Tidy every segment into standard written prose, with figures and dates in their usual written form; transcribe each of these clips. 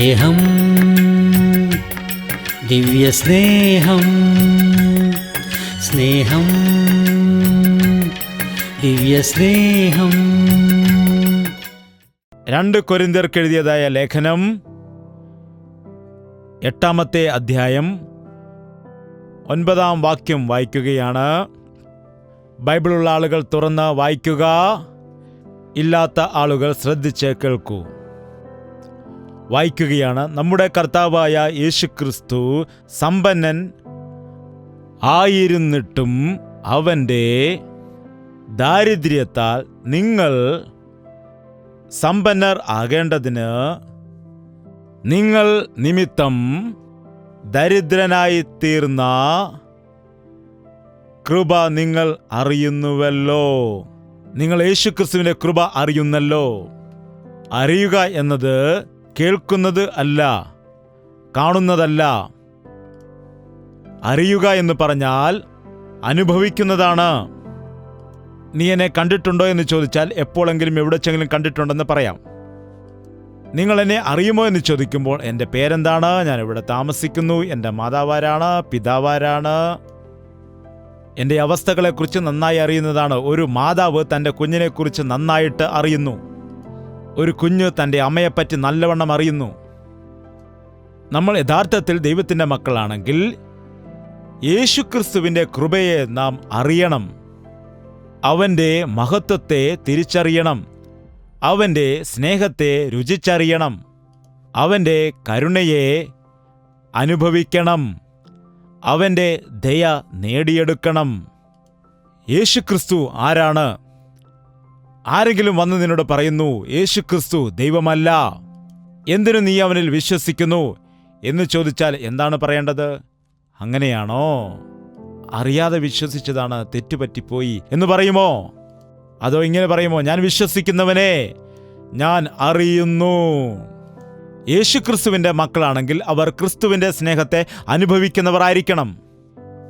സ്നേഹം, ദിവ്യസ്നേഹം, സ്നേഹം, ദിവ്യസ്നേഹം. 2 കൊരിന്ത്യർക്ക് എഴുതിയതായ ലേഖനം 8-ാമത്തെ അധ്യായം 9-ാം വാക്യം വായിക്കുകയാണ്. ബൈബിളുള്ള ആളുകൾ തുറന്ന് വായിക്കുക, ഇല്ലാത്ത ആളുകൾ ശ്രദ്ധിച്ച് കേൾക്കൂ. വായിക്കുകയാണ്. നമ്മുടെ കർത്താവായ യേശുക്രിസ്തു സമ്പന്നൻ ആയിരുന്നിട്ടും അവൻ്റെ ദാരിദ്ര്യത്താൽ നിങ്ങൾ സമ്പന്നർ ആകേണ്ടതിന് നിങ്ങൾ നിമിത്തം ദരിദ്രനായി തീർന്ന കൃപ നിങ്ങൾ അറിയുന്നുവല്ലോ. നിങ്ങൾ യേശുക്രിസ്തുവിൻ്റെ കൃപ അറിയുന്നല്ലോ. അറിയുക എന്നത് കേൾക്കുന്നത് അല്ല, കാണുന്നതല്ല. അറിയുക എന്ന് പറഞ്ഞാൽ അനുഭവിക്കുന്നതാണ്. നീ എന്നെ കണ്ടിട്ടുണ്ടോ എന്ന് ചോദിച്ചാൽ എപ്പോഴെങ്കിലും എവിടെച്ചെങ്കിലും കണ്ടിട്ടുണ്ടെന്ന് പറയാം. നിങ്ങൾ എന്നെ അറിയുമോ എന്ന് ചോദിക്കുമ്പോൾ എൻ്റെ പേരെന്താണ്, ഞാൻ ഇവിടെ താമസിക്കുന്നു, എൻ്റെ മാതാവാരാണ്, പിതാവാരാണ്, എൻ്റെ അവസ്ഥകളെക്കുറിച്ച് നന്നായി അറിയുന്നതാണ്. ഒരു മാതാവ് തൻ്റെ കുഞ്ഞിനെക്കുറിച്ച് നന്നായിട്ട് അറിയുന്നു. ഒരു കുഞ്ഞ് തൻ്റെ അമ്മയെപ്പറ്റി നല്ലവണ്ണം അറിയുന്നു. നമ്മൾ യഥാർത്ഥത്തിൽ ദൈവത്തിൻ്റെ മക്കളാണെങ്കിൽ യേശുക്രിസ്തുവിൻ്റെ കൃപയെ നാം അറിയണം. അവൻ്റെ മഹത്വത്തെ തിരിച്ചറിയണം. അവൻ്റെ സ്നേഹത്തെ രുചിച്ചറിയണം. അവൻ്റെ കരുണയെ അനുഭവിക്കണം. അവൻ്റെ ദയ നേടിയെടുക്കണം. യേശുക്രിസ്തു ആരാണ്? ആരെങ്കിലും വന്ന് നിന്നോട് പറയുന്നു യേശുക്രിസ്തു ദൈവമല്ല, എന്തിനു നീ അവനിൽ വിശ്വസിക്കുന്നു എന്ന് ചോദിച്ചാൽ എന്താണ് പറയേണ്ടത്? അങ്ങനെയാണോ? അറിയാതെ വിശ്വസിച്ചതാണ്, തെറ്റുപറ്റിപ്പോയി എന്ന് പറയുമോ? അതോ ഇങ്ങനെ പറയുമോ, ഞാൻ വിശ്വസിക്കുന്നവനെ ഞാൻ അറിയുന്നു. യേശുക്രിസ്തുവിൻ്റെ മക്കളാണെങ്കിൽ അവർ ക്രിസ്തുവിൻ്റെ സ്നേഹത്തെ അനുഭവിക്കുന്നവരായിരിക്കണം.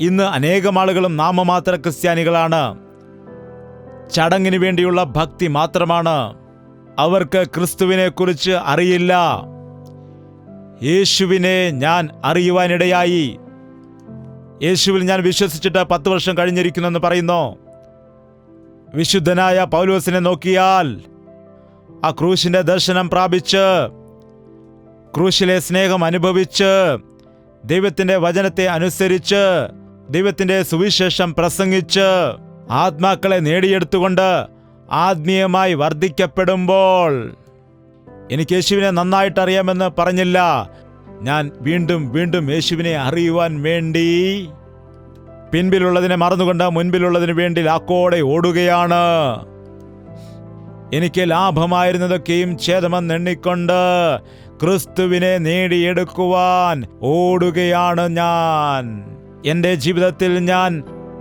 ഇന്ന് അനേകം ആളുകളും നാമമാത്ര ക്രിസ്ത്യാനികളാണ്. ചടങ്ങിന് വേണ്ടിയുള്ള ഭക്തി മാത്രമാണ്. അവർക്ക് ക്രിസ്തുവിനെക്കുറിച്ച് അറിയില്ല. യേശുവിനെ ഞാൻ അറിയുവാനിടയായി. യേശുവിൽ ഞാൻ വിശ്വസിച്ചിട്ട് 10 വർഷം കഴിഞ്ഞിരിക്കുന്നെന്ന് പറയുന്നു. വിശുദ്ധനായ പൗലോസിനെ നോക്കിയാൽ ആ ക്രൂശിന്റെ ദർശനം പ്രാപിച്ച്, ക്രൂശിലെ സ്നേഹം അനുഭവിച്ച്, ദൈവത്തിൻ്റെ വചനത്തെ അനുസരിച്ച്, ദൈവത്തിൻ്റെ സുവിശേഷം പ്രസംഗിച്ച്, ആത്മാക്കളെ നേടിയെടുത്തുകൊണ്ട് ആത്മീയമായി വർദ്ധിക്കപ്പെടുമ്പോൾ, എനിക്ക് യേശുവിനെ നന്നായിട്ട് അറിയാമെന്ന് പറഞ്ഞില്ല, ഞാൻ വീണ്ടും വീണ്ടും യേശുവിനെ അറിയുവാൻ വേണ്ടി പിൻപിലുള്ളതിനെ മറന്നുകൊണ്ട് മുൻപിലുള്ളതിനു വേണ്ടി ലാക്കോടെ ഓടുകയാണ്. എനിക്ക് ലാഭമായിരുന്നതൊക്കെയും ഛേദമെന്നെണ്ണിക്കൊണ്ട് ക്രിസ്തുവിനെ നേടിയെടുക്കുവാൻ ഓടുകയാണ് ഞാൻ. എൻ്റെ ജീവിതത്തിൽ ഞാൻ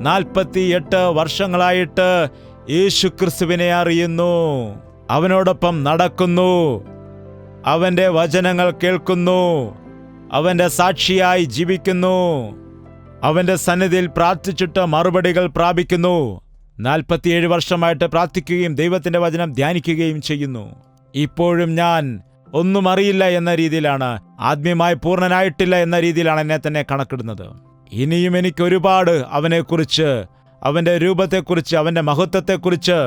48 വർഷങ്ങളായിട്ട് യേശുക്രിസ്തുവിനെ അറിയുന്നു. അവനോടൊപ്പം നടക്കുന്നു. അവൻ്റെ വചനങ്ങൾ കേൾക്കുന്നു. അവൻ്റെ സാക്ഷിയായി ജീവിക്കുന്നു. അവൻ്റെ സന്നിധിയിൽ പ്രാർത്ഥിച്ചിട്ട് മറുപടികൾ പ്രാപിക്കുന്നു. 47 വർഷമായിട്ട് പ്രാർത്ഥിക്കുകയും ദൈവത്തിൻ്റെ വചനം ധ്യാനിക്കുകയും ചെയ്യുന്നു. ഇപ്പോഴും ഞാൻ ഒന്നും അറിയില്ല എന്ന രീതിയിലാണ്, ആത്മീയമായി പൂർണ്ണനായിട്ടില്ല എന്ന രീതിയിലാണ് എന്നെ തന്നെ കണക്കിടുന്നത്. ഇനിയും എനിക്ക് ഒരുപാട് അവനെക്കുറിച്ച്, അവൻ്റെ രൂപത്തെക്കുറിച്ച്, അവൻ്റെ മഹത്വത്തെക്കുറിച്ച്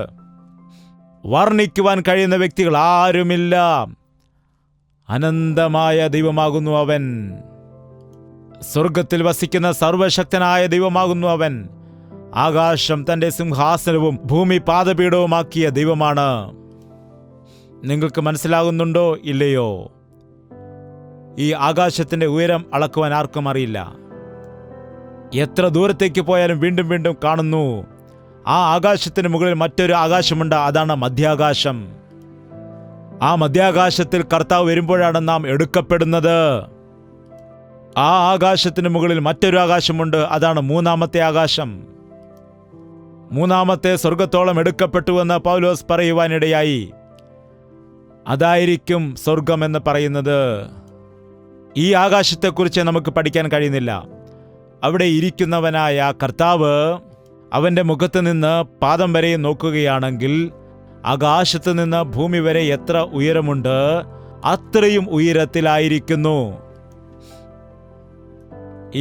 വർണ്ണിക്കുവാൻ കഴിയുന്ന വ്യക്തികൾ ആരുമില്ല. അനന്തമായ ദൈവമാകുന്നു അവൻ. സ്വർഗത്തിൽ വസിക്കുന്ന സർവശക്തനായ ദൈവമാകുന്നു അവൻ. ആകാശം തൻ്റെ സിംഹാസനവും ഭൂമി പാദപീഠവുമാക്കിയ ദൈവമാണ്. നിങ്ങൾക്ക് മനസ്സിലാകുന്നുണ്ടോ ഇല്ലയോ? ഈ ആകാശത്തിൻ്റെ ഉയരം അളക്കുവാൻ ആർക്കും അറിയില്ല. എത്ര ദൂരത്തേക്ക് പോയാലും വീണ്ടും വീണ്ടും കാണുന്നു. ആ ആകാശത്തിന് മുകളിൽ മറ്റൊരു ആകാശമുണ്ട്, അതാണ് മധ്യാകാശം. ആ മധ്യാകാശത്തിൽ കർത്താവ് വരുമ്പോഴാണ് നാം എടുക്കപ്പെടുന്നത്. ആ ആകാശത്തിന് മുകളിൽ മറ്റൊരു ആകാശമുണ്ട്, അതാണ് 3-ാമത്തെ ആകാശം. 3-ാമത്തെ സ്വർഗത്തോളം എടുക്കപ്പെട്ടുവെന്ന് പൗലോസ് പറയുവാനിടയായി. അതായിരിക്കും സ്വർഗം എന്ന് പറയുന്നത്. ഈ ആകാശത്തെക്കുറിച്ച് നമുക്ക് പഠിക്കാൻ കഴിയുന്നില്ല. അവിടെ ഇരിക്കുന്നവനായ കർത്താവ് അവൻ്റെ മുഖത്ത് നിന്ന് പാദം വരെ നോക്കുകയാണെങ്കിൽ ആകാശത്ത് നിന്ന് ഭൂമി വരെ എത്ര ഉയരമുണ്ട്, അത്രയും ഉയരത്തിലായിരിക്കുന്നു.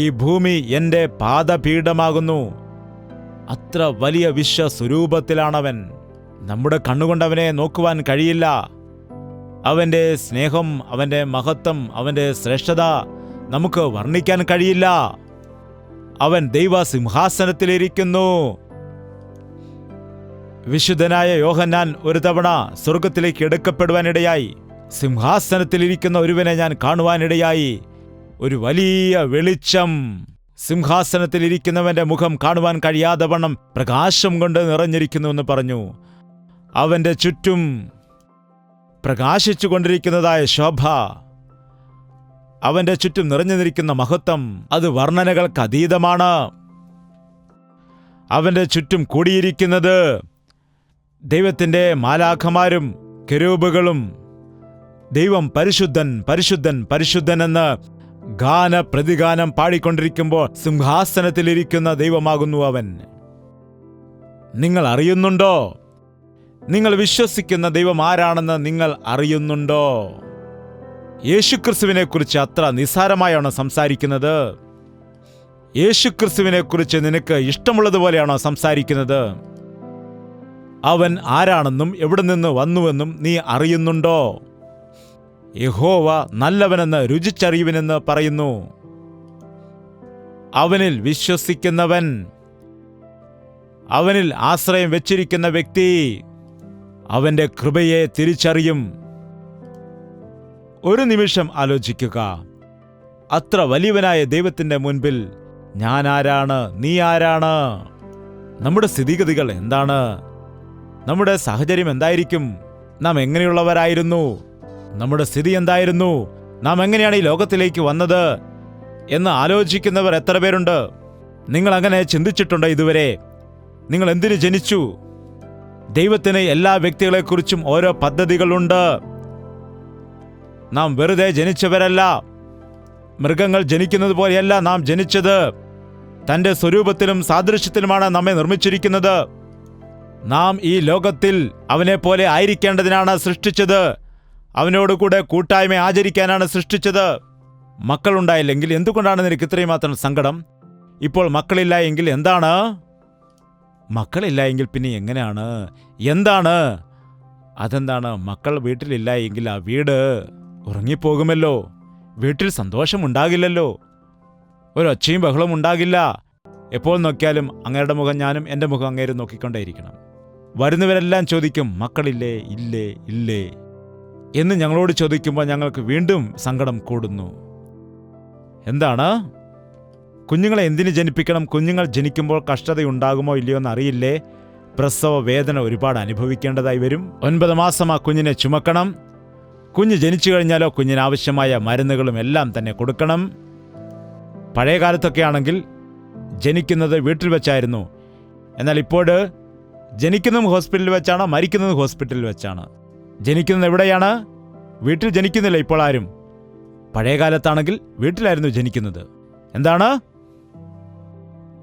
ഈ ഭൂമി എൻ്റെ പാദപീഠമാകുന്നു. അത്ര വലിയ വിശ്വസ്വരൂപത്തിലാണവൻ. നമ്മുടെ കണ്ണുകൊണ്ട് അവനെ നോക്കുവാൻ കഴിയില്ല. അവൻ്റെ സ്നേഹം, അവൻ്റെ മഹത്വം, അവൻ്റെ ശ്രേഷ്ഠത നമുക്ക് വർണ്ണിക്കാൻ കഴിയില്ല. അവൻ ദൈവസിംഹാസനത്തിലിരിക്കുന്നു. വിശുദ്ധനായ യോഹന്നാൻ ഒരു തവണ സ്വർഗത്തിലേക്ക് എടുക്കപ്പെടുവാനിടയായി. സിംഹാസനത്തിലിരിക്കുന്ന ഒരുവനെ ഞാൻ കാണുവാനിടയായി. ഒരു വലിയ വെളിച്ചം സിംഹാസനത്തിലിരിക്കുന്നവന്റെ മുഖം കാണുവാൻ കഴിയാതെ വണ്ണം പ്രകാശം കൊണ്ട് നിറഞ്ഞിരിക്കുന്നുവെന്ന് പറഞ്ഞു. അവന്റെ ചുറ്റും പ്രകാശിച്ചു കൊണ്ടിരിക്കുന്നതായ ശോഭ, അവന്റെ ചുറ്റും നിറഞ്ഞു നിൽക്കുന്ന മഹത്വം, അത് വർണ്ണനകൾക്ക് അതീതമാണ്. അവന്റെ ചുറ്റും കൂടിയിരിക്കുന്നത് ദൈവത്തിൻ്റെ മാലാഖമാരും കെരൂബുകളും ദൈവം പരിശുദ്ധൻ പരിശുദ്ധൻ പരിശുദ്ധൻ എന്ന് ഗാനപ്രതിഗാനം പാടിക്കൊണ്ടിരിക്കുമ്പോൾ സിംഹാസനത്തിലിരിക്കുന്ന ദൈവമാകുന്നു അവൻ. നിങ്ങൾ അറിയുന്നുണ്ടോ? നിങ്ങൾ വിശ്വസിക്കുന്ന ദൈവം ആരാണെന്ന് നിങ്ങൾ അറിയുന്നുണ്ടോ? യേശുക്രിസ്തുവിനെ കുറിച്ച് അത്ര നിസ്സാരമായാണോ സംസാരിക്കുന്നത്? യേശുക്രിസ്തുവിനെ കുറിച്ച് നിനക്ക് ഇഷ്ടമുള്ളതുപോലെയാണോ സംസാരിക്കുന്നത്? അവൻ ആരാണെന്നും എവിടെ നിന്ന് വന്നുവെന്നും നീ അറിയുന്നുണ്ടോ? യഹോവ നല്ലവനെന്ന് രുചിച്ചറിയുവിനെന്ന് പറയുന്നു. അവനിൽ വിശ്വസിക്കുന്നവൻ, അവനിൽ ആശ്രയം വെച്ചിരിക്കുന്ന വ്യക്തി അവന്റെ കൃപയെ തിരിച്ചറിയും. ഒരു നിമിഷം ആലോചിക്കുക. അത്ര വലിയവനായ ദൈവത്തിൻ്റെ മുൻപിൽ ഞാൻ ആരാണ്? നീ ആരാണ്? നമ്മുടെ സ്ഥിതിഗതികൾ എന്താണ്? നമ്മുടെ സാഹചര്യം എന്തായിരിക്കും? നാം എങ്ങനെയുള്ളവരായിരുന്നു? നമ്മുടെ സ്ഥിതി എന്തായിരുന്നു? നാം എങ്ങനെയാണ് ഈ ലോകത്തിലേക്ക് വന്നത് എന്ന് ആലോചിക്കുന്നവർ എത്ര പേരുണ്ട്? നിങ്ങൾ അങ്ങനെ ചിന്തിച്ചിട്ടുണ്ടോ ഇതുവരെ? നിങ്ങൾ എന്തിനു ജനിച്ചു? ദൈവത്തിന് എല്ലാ വ്യക്തികളെക്കുറിച്ചും ഓരോ പദ്ധതികളുണ്ട്. നാം വെറുതെ ജനിച്ചവരല്ല. മൃഗങ്ങൾ ജനിക്കുന്നത് പോലെയല്ല നാം ജനിച്ചത്. തൻ്റെ സ്വരൂപത്തിലും സാദൃശ്യത്തിലുമാണ് നമ്മെ നിർമ്മിച്ചിരിക്കുന്നത്. നാം ഈ ലോകത്തിൽ അവനെപ്പോലെ ആയിരിക്കേണ്ടതിനാണ് സൃഷ്ടിച്ചത്. അവനോടുകൂടെ കൂട്ടായ്മ ആചരിക്കാനാണ് സൃഷ്ടിച്ചത്. മക്കളുണ്ടായില്ലെങ്കിൽ എന്തുകൊണ്ടാണ് നിനക്ക് ഇത്രയും മാത്രം സങ്കടം? ഇപ്പോൾ മക്കളില്ല എങ്കിൽ എന്താണ്? മക്കളില്ല എങ്കിൽ പിന്നെ എങ്ങനെയാണ്? എന്താണ്? അതെന്താണ്? മക്കൾ വീട്ടിലില്ല എങ്കിൽ ആ വീട് ഉറങ്ങിപ്പോകുമല്ലോ. വീട്ടിൽ സന്തോഷമുണ്ടാകില്ലല്ലോ. ഒരൊച്ചയും ബഹളവും ഉണ്ടാകില്ല. എപ്പോൾ നോക്കിയാലും അങ്ങയുടെ മുഖം ഞാനും എൻ്റെ മുഖം അങ്ങേരും നോക്കിക്കൊണ്ടേയിരിക്കണം. വരുന്നവരെല്ലാം ചോദിക്കും, മക്കളില്ലേ? ഇല്ലേ ഇല്ലേ എന്ന് ഞങ്ങളോട് ചോദിക്കുമ്പോൾ ഞങ്ങൾക്ക് വീണ്ടും സങ്കടം കൂടുന്നു. എന്താണ്? കുഞ്ഞുങ്ങളെ എന്തിനു ജനിപ്പിക്കണം? കുഞ്ഞുങ്ങൾ ജനിക്കുമ്പോൾ കഷ്ടതയുണ്ടാകുമോ ഇല്ലയോ എന്ന് അറിയില്ലേ? പ്രസവ വേദന ഒരുപാട് അനുഭവിക്കേണ്ടതായി വരും. 9 മാസം ആ കുഞ്ഞിനെ ചുമക്കണം. കുഞ്ഞ് ജനിച്ചു കഴിഞ്ഞാലോ കുഞ്ഞിനാവശ്യമായ മരുന്നുകളും എല്ലാം തന്നെ കൊടുക്കണം. പഴയ കാലത്തൊക്കെ ആണെങ്കിൽ ജനിക്കുന്നത് വീട്ടിൽ വെച്ചായിരുന്നു. എന്നാൽ ഇപ്പോൾ ജനിക്കുന്നതും ഹോസ്പിറ്റലിൽ വെച്ചാണ്, മരിക്കുന്നതും ഹോസ്പിറ്റലിൽ വെച്ചാണ്. ജനിക്കുന്നത് എവിടെയാണ്? വീട്ടിൽ ജനിക്കുന്നില്ല ഇപ്പോൾ ആരും. പഴയ കാലത്താണെങ്കിൽ വീട്ടിലായിരുന്നു ജനിക്കുന്നത്. എന്താണ്?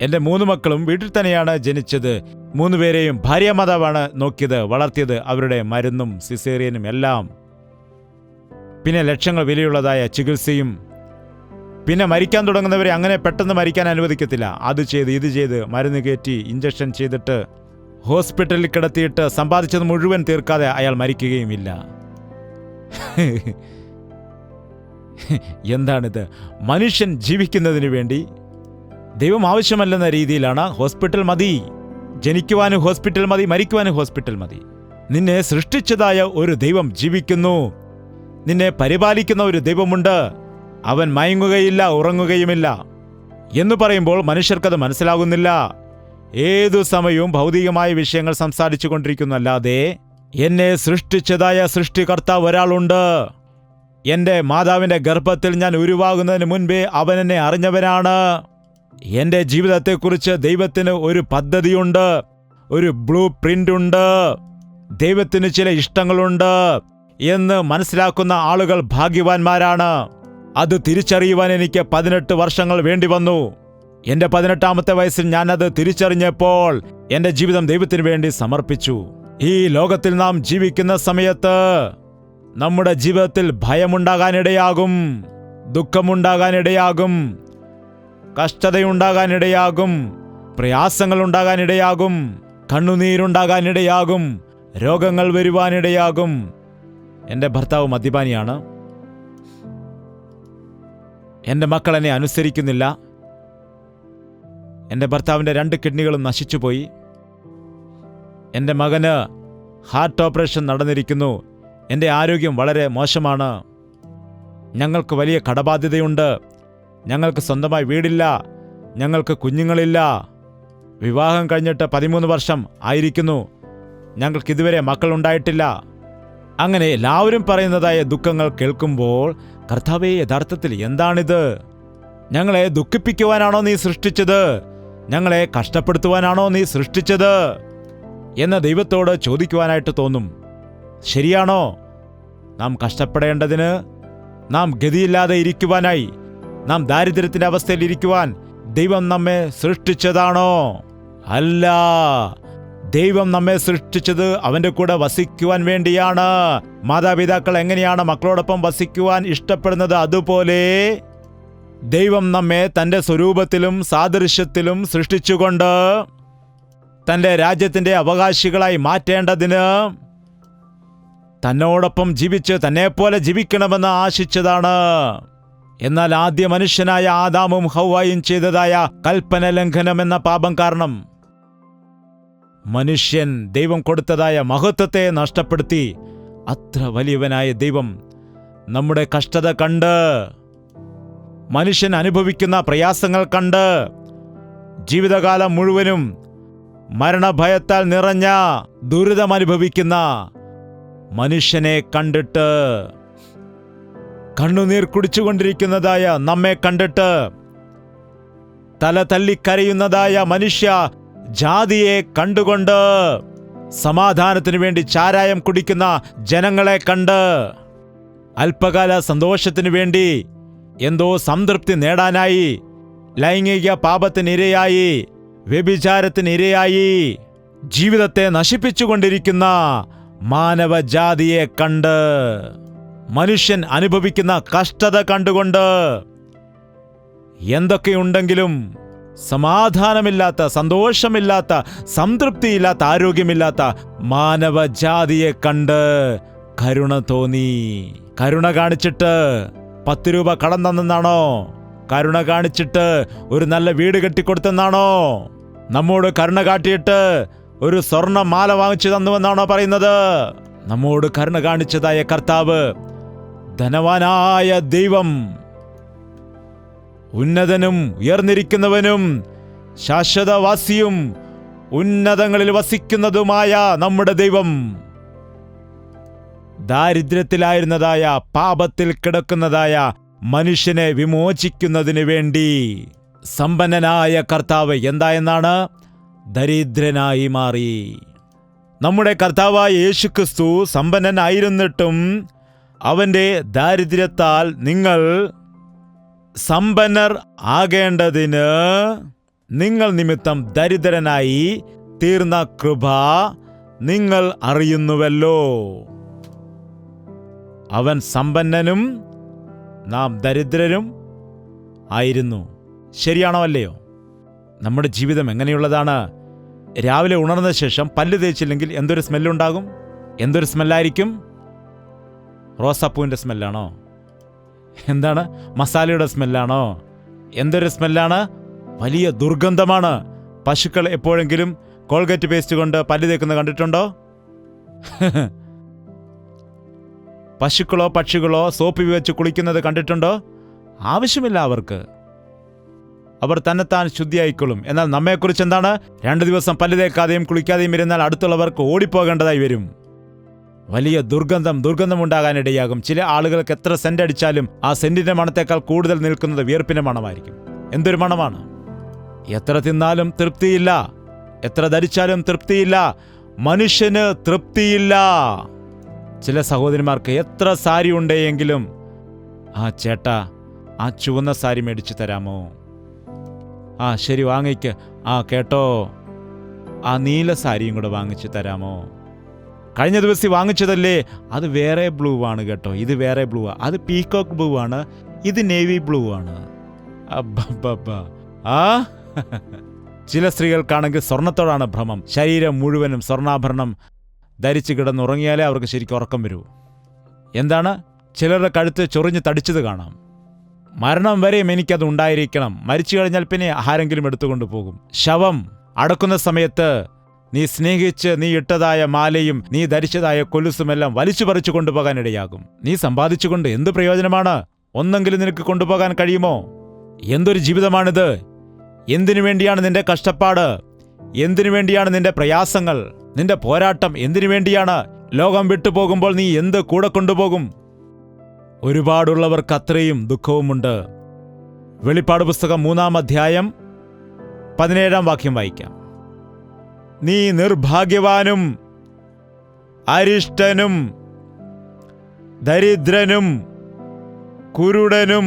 എൻ്റെ 3 മക്കളും വീട്ടിൽ തന്നെയാണ് ജനിച്ചത്. 3 പേരെയും ഭാര്യാമാതാവാണ് നോക്കിയത്, വളർത്തിയത്. അവരുടെ മരുന്നും സിസേറിയനും എല്ലാം, പിന്നെ ലക്ഷങ്ങൾ വിലയുള്ളതായ ചികിത്സയും. പിന്നെ മരിക്കാൻ തുടങ്ങുന്നവരെ അങ്ങനെ പെട്ടെന്ന് മരിക്കാൻ അനുവദിക്കത്തില്ല. അത് ചെയ്ത് ഇത് ചെയ്ത് മരുന്ന് കയറ്റി ഇഞ്ചക്ഷൻ ചെയ്തിട്ട് ഹോസ്പിറ്റലിൽ കിടത്തിയിട്ട് സമ്പാദിച്ചത് മുഴുവൻ തീർക്കാതെ അയാൾ മരിക്കുകയുമില്ല. എന്താണിത്? മനുഷ്യൻ ജീവിക്കുന്നതിന് വേണ്ടി ദൈവം ആവശ്യമല്ലെന്ന രീതിയിലാണ് ഹോസ്പിറ്റൽ മതി. ജനിക്കുവാനും ഹോസ്പിറ്റൽ മതി, മരിക്കുവാനും ഹോസ്പിറ്റൽ മതി. നിന്നെ സൃഷ്ടിച്ചതായ ഒരു ദൈവം ജീവിക്കുന്നു. നിന്നെ പരിപാലിക്കുന്ന ഒരു ദൈവമുണ്ട്. അവൻ മയങ്ങുകയില്ല, ഉറങ്ങുകയുമില്ല എന്ന് പറയുമ്പോൾ മനുഷ്യർക്കത് മനസ്സിലാകുന്നില്ല. ഏതു സമയവും ഭൗതികമായ വിഷയങ്ങൾ സംസാരിച്ചു കൊണ്ടിരിക്കുന്നല്ലാതെ എന്നെ സൃഷ്ടിച്ചതായ സൃഷ്ടികർത്താവ് ഒരാളുണ്ട്. എൻ്റെ മാതാവിൻ്റെ ഗർഭത്തിൽ ഞാൻ ഉരുവാകുന്നതിന് മുൻപേ അവൻ എന്നെ അറിഞ്ഞവനാണ്. എൻ്റെ ജീവിതത്തെക്കുറിച്ച് ദൈവത്തിന് ഒരു പദ്ധതിയുണ്ട്, ഒരു ബ്ലൂ പ്രിന്റ് ഉണ്ട്. ദൈവത്തിന് ചില ഇഷ്ടങ്ങളുണ്ട് എന്ന് മനസ്സിലാക്കുന്ന ആളുകൾ ഭാഗ്യവാന്മാരാണ്. അത് തിരിച്ചറിയുവാൻ എനിക്ക് 18 വർഷങ്ങൾ വേണ്ടി വന്നു. എൻ്റെ 18ാമത്തെ വയസ്സിൽ ഞാനത് തിരിച്ചറിഞ്ഞപ്പോൾ എൻ്റെ ജീവിതം ദൈവത്തിന് വേണ്ടി സമർപ്പിച്ചു. ഈ ലോകത്തിൽ നാം ജീവിക്കുന്ന സമയത്ത് നമ്മുടെ ജീവിതത്തിൽ ഭയമുണ്ടാകാനിടയാകും, ദുഃഖമുണ്ടാകാനിടയാകും, കഷ്ടതയുണ്ടാകാനിടയാകും, പ്രയാസങ്ങൾ ഉണ്ടാകാനിടയാകും, കണ്ണുനീരുണ്ടാകാനിടയാകും, രോഗങ്ങൾ വരുവാനിടയാകും. എൻ്റെ ഭർത്താവ് മദ്യപാനിയാണ്, എൻ്റെ മക്കൾ എന്നെ അനുസരിക്കുന്നില്ല, എൻ്റെ ഭർത്താവിൻ്റെ 2 കിഡ്നികളും നശിച്ചുപോയി, എൻ്റെ മകന് ഹാർട്ട് ഓപ്പറേഷൻ നടന്നിരിക്കുന്നു, എൻ്റെ ആരോഗ്യം വളരെ മോശമാണ്, ഞങ്ങൾക്ക് വലിയ കടബാധ്യതയുണ്ട്, ഞങ്ങൾക്ക് സ്വന്തമായി വീടില്ല, ഞങ്ങൾക്ക് കുഞ്ഞുങ്ങളില്ല, വിവാഹം കഴിഞ്ഞിട്ട് 13 വർഷം ആയിരിക്കുന്നു, ഞങ്ങൾക്കിതുവരെ മക്കളുണ്ടായിട്ടില്ല. അങ്ങനെ എല്ലാവരും പറയുന്നതായ ദുഃഖങ്ങൾ കേൾക്കുമ്പോൾ, കർത്താവേ, യഥാർത്ഥത്തിൽ എന്താണിത്? ഞങ്ങളെ ദുഃഖിപ്പിക്കുവാനാണോ നീ സൃഷ്ടിച്ചത്? ഞങ്ങളെ കഷ്ടപ്പെടുത്തുവാനാണോ നീ സൃഷ്ടിച്ചത് എന്ന് ദൈവത്തോട് ചോദിക്കുവാനായിട്ട് തോന്നും. ശരിയാണോ? നാം കഷ്ടപ്പെടേണ്ടതിന്, നാം ഗതിയില്ലാതെ ഇരിക്കുവാനായി, നാം ദാരിദ്ര്യത്തിൻ്റെ അവസ്ഥയിൽ ഇരിക്കുവാൻ ദൈവം നമ്മെ സൃഷ്ടിച്ചതാണോ? അല്ല. ദൈവം നമ്മെ സൃഷ്ടിച്ചത് അവൻ്റെ കൂടെ വസിക്കുവാൻ വേണ്ടിയാണ്. മാതാപിതാക്കൾ എങ്ങനെയാണ് മക്കളോടൊപ്പം വസിക്കുവാൻ ഇഷ്ടപ്പെടുന്നത്, അതുപോലെ ദൈവം നമ്മെ തൻ്റെ സ്വരൂപത്തിലും സാദൃശ്യത്തിലും സൃഷ്ടിച്ചുകൊണ്ട് തൻ്റെ രാജ്യത്തിൻ്റെ അവകാശികളായി മാറ്റേണ്ടതിന്, തന്നോടൊപ്പം ജീവിച്ച് തന്നെപ്പോലെ ജീവിക്കണമെന്ന് ആശിച്ചതാണ്. എന്നാൽ ആദ്യ മനുഷ്യനായ ആദാമും ഹൗവായും ചെയ്തതായ കൽപ്പന ലംഘനം എന്ന പാപം കാരണം മനുഷ്യൻ ദൈവം കൊടുത്തതായ മഹത്വത്തെ നഷ്ടപ്പെടുത്തി. അത്ര വലിയവനായ ദൈവം നമ്മുടെ കഷ്ടത കണ്ട്, മനുഷ്യൻ അനുഭവിക്കുന്ന പ്രയാസങ്ങൾ കണ്ട്, ജീവിതകാലം മുഴുവനും മരണഭയത്താൽ നിറഞ്ഞ ദുരിതമനുഭവിക്കുന്ന മനുഷ്യനെ കണ്ടിട്ട്, കണ്ണുനീർ കുടിച്ചുകൊണ്ടിരിക്കുന്നതായ നമ്മെ കണ്ടിട്ട്, തല തല്ലിക്കരയുന്നതായ മനുഷ്യ ജാതിയെ കണ്ടുകൊണ്ട്, സമാധാനത്തിനു വേണ്ടി ചാരായം കുടിക്കുന്ന ജനങ്ങളെ കണ്ട്, അല്പകാല സന്തോഷത്തിനു വേണ്ടി എന്തോ സംതൃപ്തി നേടാനായി ലൈംഗിക പാപത്തിനിരയായി, വ്യഭിചാരത്തിനിരയായി ജീവിതത്തെ നശിപ്പിച്ചുകൊണ്ടിരിക്കുന്ന മാനവജാതിയെ കണ്ട്, മനുഷ്യൻ അനുഭവിക്കുന്ന കഷ്ടത കണ്ടുകൊണ്ട്, എന്തൊക്കെയുണ്ടെങ്കിലും സമാധാനമില്ലാത്ത, സന്തോഷമില്ലാത്ത, സംതൃപ്തിയില്ലാത്ത, ആരോഗ്യമില്ലാത്ത മാനവജാതിയെ കണ്ട് കരുണ തോന്നി. കരുണ കാണിച്ചിട്ട് 10 രൂപ കടം തന്നെന്നാണോ? കരുണ കാണിച്ചിട്ട് ഒരു നല്ല വീട് കെട്ടിക്കൊടുത്തെന്നാണോ? നമ്മോട് കരുണ കാട്ടിയിട്ട് ഒരു സ്വർണ്ണ മാല വാങ്ങിച്ചു തന്നുവെന്നാണോ പറയുന്നത്? നമ്മോട് കരുണ കാണിച്ചതായ കർത്താവ്, ധനവാനായ ദൈവം, ഉന്നതനും ഉയർന്നിരിക്കുന്നവനും ശാശ്വതവാസിയും ഉന്നതങ്ങളിൽ വസിക്കുന്നതുമായ നമ്മുടെ ദൈവം, ദാരിദ്ര്യത്തിലായിരുന്നതായ, പാപത്തിൽ കിടക്കുന്നതായ മനുഷ്യനെ വിമോചിക്കുന്നതിന് വേണ്ടി സമ്പന്നനായ കർത്താവ് എന്തായെന്നാണ്? ദരിദ്രനായി മാറി. നമ്മുടെ കർത്താവായ യേശുക്രിസ്തു സമ്പന്നനായിരുന്നിട്ടും അവൻ്റെ ദാരിദ്ര്യത്താൽ നിങ്ങൾ സമ്പന്നർ ആകേണ്ടതിന് നിങ്ങൾ നിമിത്തം ദരിദ്രനായി തീർന്ന കൃപ നിങ്ങൾ അറിയുന്നുവല്ലോ. അവൻ സമ്പന്നനും നാം ദരിദ്രരും ആയിരുന്നു. ശരിയാണോ അല്ലയോ? നമ്മുടെ ജീവിതം എങ്ങനെയുള്ളതാണ്? രാവിലെ ഉണർന്ന ശേഷം പല്ല് തേച്ചില്ലെങ്കിൽ എന്തൊരു സ്മെല്ലുണ്ടാകും? എന്തൊരു സ്മെല്ലായിരിക്കും? റോസാപ്പൂവിൻ്റെ സ്മെല്ലാണോ? എന്താണ്? മസാലയുടെ സ്മെല്ലാണോ? എന്തൊരു സ്മെല്ലാണ്? വലിയ ദുർഗന്ധമാണ്. പശുക്കൾ എപ്പോഴെങ്കിലും കോൾഗേറ്റ് പേസ്റ്റ് കൊണ്ട് പല്ല് തേക്കുന്നത് കണ്ടിട്ടുണ്ടോ? പശുക്കളോ പക്ഷികളോ സോപ്പ് വെച്ച് കുളിക്കുന്നത് കണ്ടിട്ടുണ്ടോ? ആവശ്യമില്ല അവർക്ക്. അവർ തന്നെത്താൻ ശുദ്ധിയായിക്കൊള്ളും. എന്നാൽ നമ്മെക്കുറിച്ച് എന്താണ്? 2 ദിവസം പല്ല് തേക്കാതെയും കുളിക്കാതെയും ഇരുന്നാൽ അടുത്തുള്ളവർക്ക് ഓടിപ്പോകേണ്ടതായി വരും. വലിയ ദുർഗന്ധമുണ്ടാകാനിടയാകും. ചില ആളുകൾക്ക് എത്ര സെന്റ് അടിച്ചാലും ആ സെന്റിന്റെ മണത്തേക്കാൾ കൂടുതൽ നിൽക്കുന്നത് വിയർപ്പിന്റെ മണമായിരിക്കും. എന്തൊരു മണമാണ്! എത്ര തിന്നാലും തൃപ്തിയില്ല, എത്ര ധരിച്ചാലും തൃപ്തിയില്ല, മനുഷ്യന് തൃപ്തിയില്ല. ചില സഹോദരിമാർക്ക് എത്ര സാരി ഉണ്ടെങ്കിലും, ആ ചേട്ടാ, ആ ചുവന്ന സാരി മേടിച്ചു തരാമോ? ആ ശരി, വാങ്ങിക്ക്. ആ കേട്ടോ, ആ നീല സാരിയും കൂടെ വാങ്ങിച്ചു തരാമോ? കഴിഞ്ഞ ദിവസം വാങ്ങിച്ചതല്ലേ, അത് വേറെ ബ്ലൂ ആണ് കേട്ടോ, ഇത് വേറെ ബ്ലൂ ആണ്, അത് പീകോക്ക് ബ്ലൂ ആണ്, ഇത് നേവി ബ്ലൂ ആണ്. ആ ചില സ്ത്രീകൾക്കാണെങ്കിൽ സ്വർണത്തോടാണ് ഭ്രമം. ശരീരം മുഴുവനും സ്വർണ്ണാഭരണം ധരിച്ച് കിടന്നുറങ്ങിയാലേ അവർക്ക് ശരിക്കും ഉറക്കം വരൂ. എന്താണ്, ചിലരുടെ കഴുത്ത് ചൊറിഞ്ഞ് തടിച്ചത് കാണാം. മരണം വരെയും എനിക്കത് ഉണ്ടായിരിക്കണം, മരിച്ചു കഴിഞ്ഞാൽ പിന്നെ ആരെങ്കിലും എടുത്തുകൊണ്ട് പോകും. ശവം അടക്കുന്ന സമയത്ത് നീ സ്നേഹിച്ച് നീ ഇട്ടതായ മാലയും നീ ധരിച്ചതായ കൊലുസുമെല്ലാം വലിച്ചു പറിച്ചു കൊണ്ടുപോകാനിടയാകും. നീ സമ്പാദിച്ചുകൊണ്ട് എന്ത് പ്രയോജനമാണ്? ഒന്നെങ്കിലും നിനക്ക് കൊണ്ടുപോകാൻ കഴിയുമോ? എന്തൊരു ജീവിതമാണിത്? എന്തിനു വേണ്ടിയാണ് നിന്റെ കഷ്ടപ്പാട്? എന്തിനു വേണ്ടിയാണ് നിന്റെ പ്രയാസങ്ങൾ, നിന്റെ പോരാട്ടം എന്തിനു വേണ്ടിയാണ്? ലോകം വിട്ടുപോകുമ്പോൾ നീ എന്ത് കൂടെ കൊണ്ടുപോകും? ഒരുപാടുള്ളവർക്ക് അത്രയും ദുഃഖവുമുണ്ട്. വെളിപ്പാട് പുസ്തകം 3-ാം അധ്യായം 17-ാം വാക്യം വായിക്കാം. നീ നിർഭാഗ്യവാനും അരിഷ്ടനും ദരിദ്രനും കുരുടനും